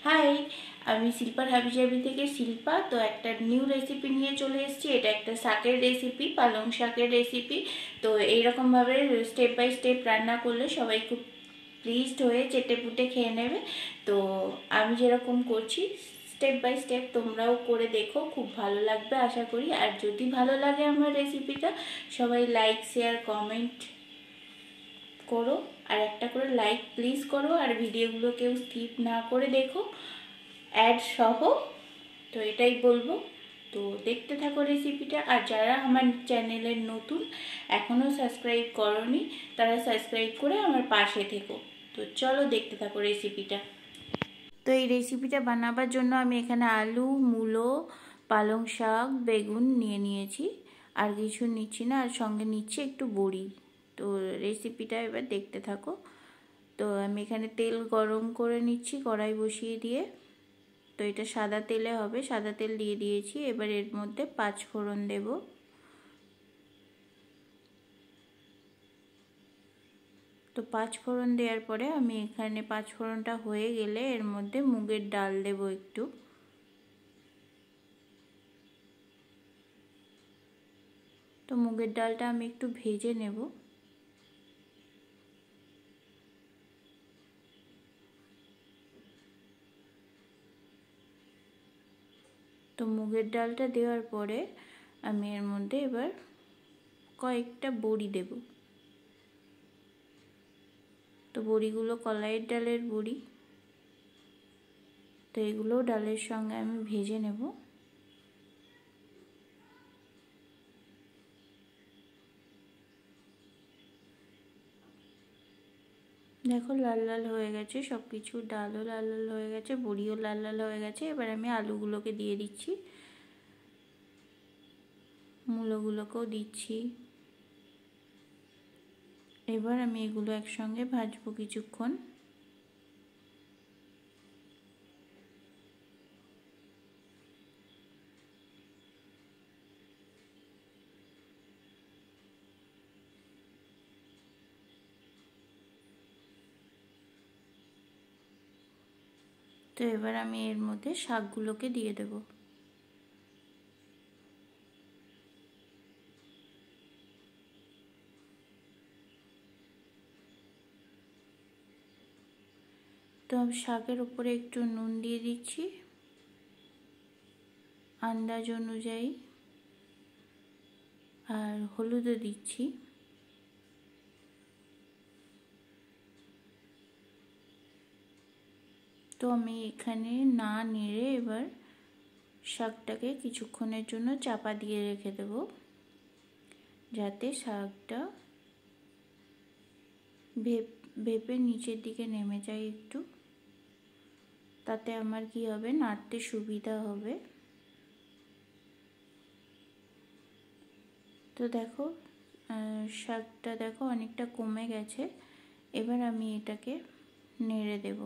High, আমি শিল্পার হাবিজাবি থেকে শিল্পা। তো একটা নিউ রেসিপি নিয়ে চলে এসেছি। এটা একটা শাকের রেসিপি, পালং শাকের রেসিপি। তো এইরকমভাবে স্টেপ বাই স্টেপ রান্না করলে সবাই খুব প্লিজড হয়ে চেটেপুটে খেয়ে নেবে। তো আমি যেরকম করছি স্টেপ বাই স্টেপ তোমরাও করে দেখো, খুব ভালো লাগবে আশা করি। আর যদি ভালো লাগে আমার রেসিপিটা, সবাই লাইক শেয়ার কমেন্ট করো। আর একটা করে লাইক প্লিজ করো। আর ভিডিওগুলো কেউ স্কিপ না করে দেখো, অ্যাড সহ। তো এটাই বলবো। তো দেখতে থাকো রেসিপিটা। আর যারা আমার চ্যানেলের নতুন, এখনও সাবস্ক্রাইব করোনি, তারা সাবস্ক্রাইব করে আমার পাশে থেকো। তো চলো দেখতে থাকো রেসিপিটা। তো এই রেসিপিটা বানাবার জন্য আমি এখানে আলু, মূলো, পালং শাক, বেগুন নিয়েছি। আর কিছু নিচ্ছি না। আর সঙ্গে নিচ্ছি একটু বড়ি। তো রেসিপিটা এবার দেখতে থাকো। তো আমি এখানে তেল গরম করে নিচ্ছি কড়াই বসিয়ে দিয়ে। তো এটা সাদা তেলে হবে, সাদা তেল দিয়ে দিয়েছি। এবার এর মধ্যে 5 ফোড়ন দেব। তো 5 ফোড়ন দেওয়ার পরে আমি এখানে 5 ফোড়নটা হয়ে গেলে এর মধ্যে মুগের ডাল দেব একটু। তো মুগের ডালটা আমি একটু ভেজে নেব। তো মুগের ডালটা দেওয়ার পরে আমি এর মধ্যে এবার কয়েকটা বড়ি দেব। তো বড়িগুলো কলাইয়ের ডালের বড়ি। তো এগুলো ডালের সঙ্গে আমি ভেজে নেব। দেখো লাল লাল হয়ে গেছে সব কিছু, ডালও লাল লাল হয়ে গেছে, বড়িও লাল লাল হয়ে গেছে। এবার আমি আলুগুলোকে দিয়ে দিচ্ছি, মূলোগুলোকেও দিচ্ছি। এবার আমি এগুলো একসঙ্গে ভাজবো কিছুক্ষণ। তো এবার আমি এর মধ্যে শাকগুলোকে দিয়ে দেব। তো আমি শাকের উপরে একটু নুন দিয়ে দিচ্ছি আন্দাজ অনুযায়ী, আর হলুদও দিচ্ছি। তো আমি এখানে না নেড়ে এবার শাকটাকে কিছুক্ষণের জন্য চাপা দিয়ে রেখে দেব, যাতে শাকটা ভেপে নিচের দিকে নেমে যায় একটু। তাতে আমার কি হবে, নাড়তে সুবিধা হবে। তো দেখো শাকটা দেখো অনেকটা কমে গেছে। এবার আমি এটাকে নেড়ে দেব।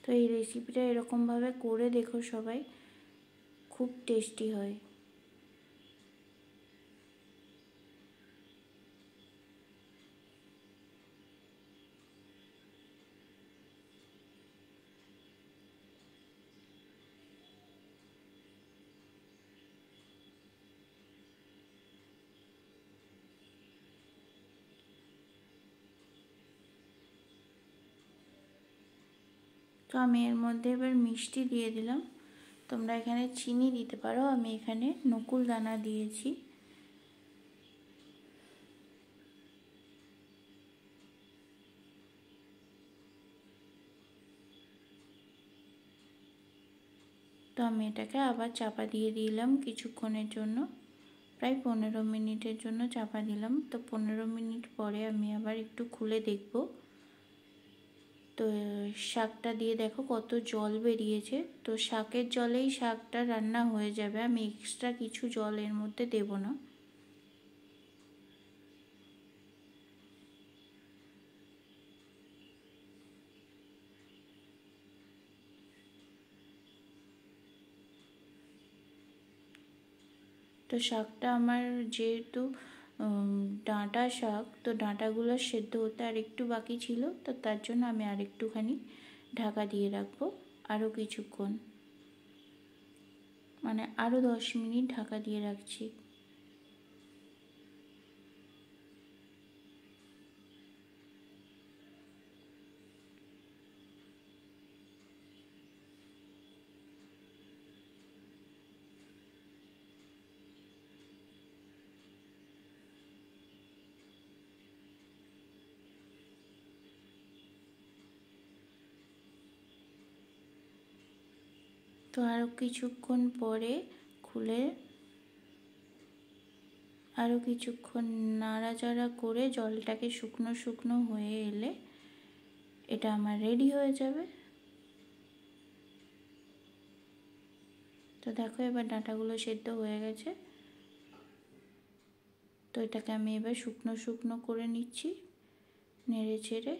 তো এই রেসিপিটা এরকমভাবে করে দেখো সবাই, খুব টেস্টি হয়। তো আমি এর মধ্যে এবার মিষ্টি দিয়ে দিলাম। তোমরা এখানে চিনি দিতে পারো, আমি এখানে নকুল দানা দিয়েছি। তো আমি এটাকে আবার চাপা দিয়ে দিলাম কিছুক্ষণের জন্য, প্রায় 15 মিনিটের জন্য চাপা দিলাম। তো 15 মিনিট পরে আমি আবার একটু খুলে দেখব। তো শাকটা দিয়ে দেখো কত জল বেরিয়েছে। তো শাকের জলেই শাকটা রান্না হয়ে যাবে, আমি এক্সট্রা কিছু জল এর মধ্যে দেব না। তো শাকটা আমার যেহেতু ডাঁটা শাক, তো ডাঁটাগুলো সেদ্ধ হতে আর একটু বাকি ছিল, তো তার জন্য আমি আর একটুখানি ঢাকা দিয়ে রাখবো আরও কিছুক্ষণ, মানে আরও 10 মিনিট ঢাকা দিয়ে রাখছি। তো আরও কিছুক্ষণ পরে খুলে আরও কিছুক্ষণ নাড়াচাড়া করে জলটাকে শুকনো শুকনো হয়ে এলে এটা আমার রেডি হয়ে যাবে। তো দেখো এবার ডাঁটাগুলো সেদ্ধ হয়ে গেছে, তো এটাকে আমি এবার শুকনো শুকনো করে নিচ্ছি নেড়ে চেড়ে।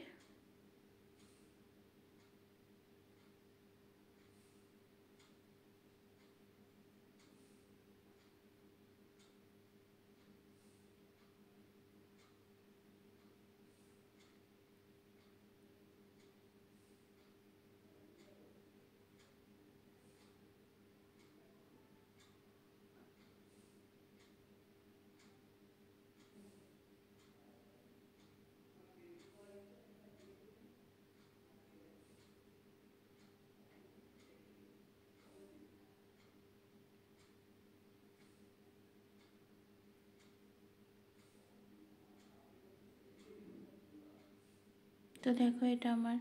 তো দেখো এটা আমার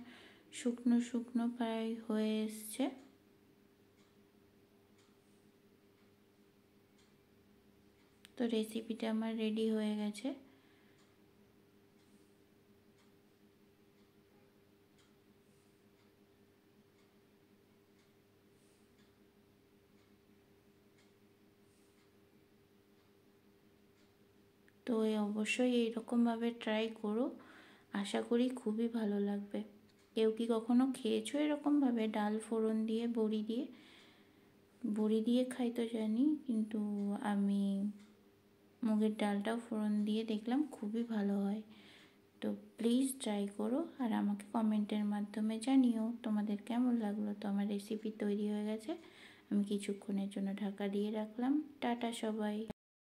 শুকনো শুকনো প্রায় হয়ে এসছে। তো রেসিপিটা আমার রেডি হয়ে গেছে। তো অবশ্যই এইরকমভাবে ট্রাই করো, আশা করি খুবই ভালো লাগবে। কেউ কি কখনো খেয়েছো এরকমভাবে ডাল ফোড়ন দিয়ে বড়ি দিয়ে খাই তো জানি, কিন্তু আমি মুগের ডালটাও ফোড়ন দিয়ে দেখলাম খুবই ভালো হয়। তো প্লিজ ট্রাই করো আর আমাকে কমেন্টের মাধ্যমে জানিও তোমাদের কেমন লাগলো। তো আমার রেসিপি তৈরি হয়ে গেছে, আমি কিছুক্ষণের জন্য ঢাকা দিয়ে রাখলাম। টাটা সবাই।